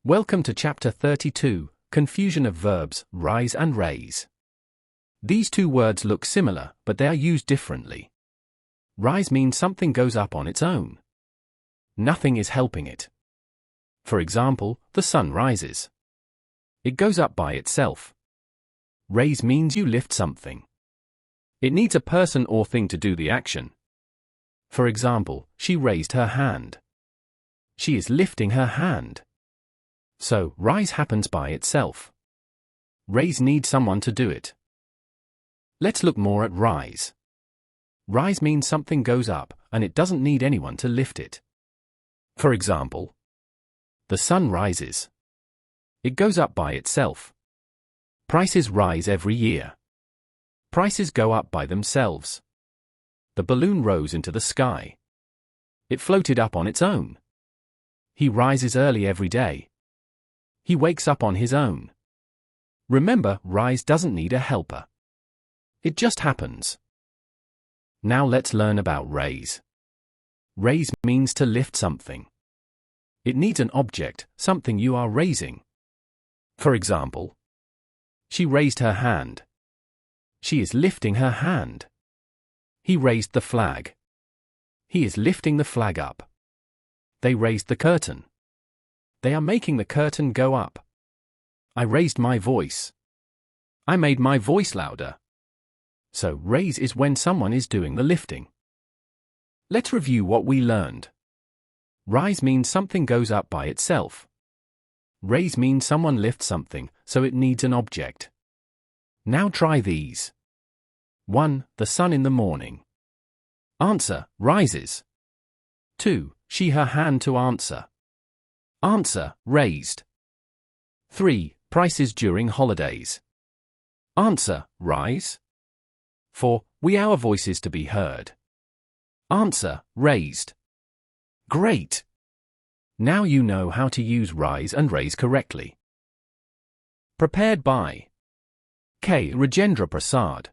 Welcome to Chapter 32, Confusion of Verbs, Rise and Raise. These two words look similar, but they are used differently. Rise means something goes up on its own. Nothing is helping it. For example, the sun rises. It goes up by itself. Raise means you lift something. It needs a person or thing to do the action. For example, she raised her hand. She is lifting her hand. So, rise happens by itself. Raise needs someone to do it. Let's look more at rise. Rise means something goes up, and it doesn't need anyone to lift it. For example, the sun rises. It goes up by itself. Prices rise every year. Prices go up by themselves. The balloon rose into the sky. It floated up on its own. He rises early every day. He wakes up on his own. Remember, rise doesn't need a helper. It just happens. Now let's learn about raise. Raise means to lift something. It needs an object, something you are raising. For example, she raised her hand. She is lifting her hand. He raised the flag. He is lifting the flag up. They raised the curtain. They are making the curtain go up. I raised my voice. I made my voice louder. So, raise is when someone is doing the lifting. Let's review what we learned. Rise means something goes up by itself. Raise means someone lifts something, so it needs an object. Now try these. 1. The sun in the morning. Answer, rises. 2. She her hand to answer. Answer, raised. 3. Prices during holidays. Answer, rise. 4. We our voices to be heard. Answer, raised. Great! Now you know how to use rise and raise correctly. Prepared by K. Rajendra Prasad.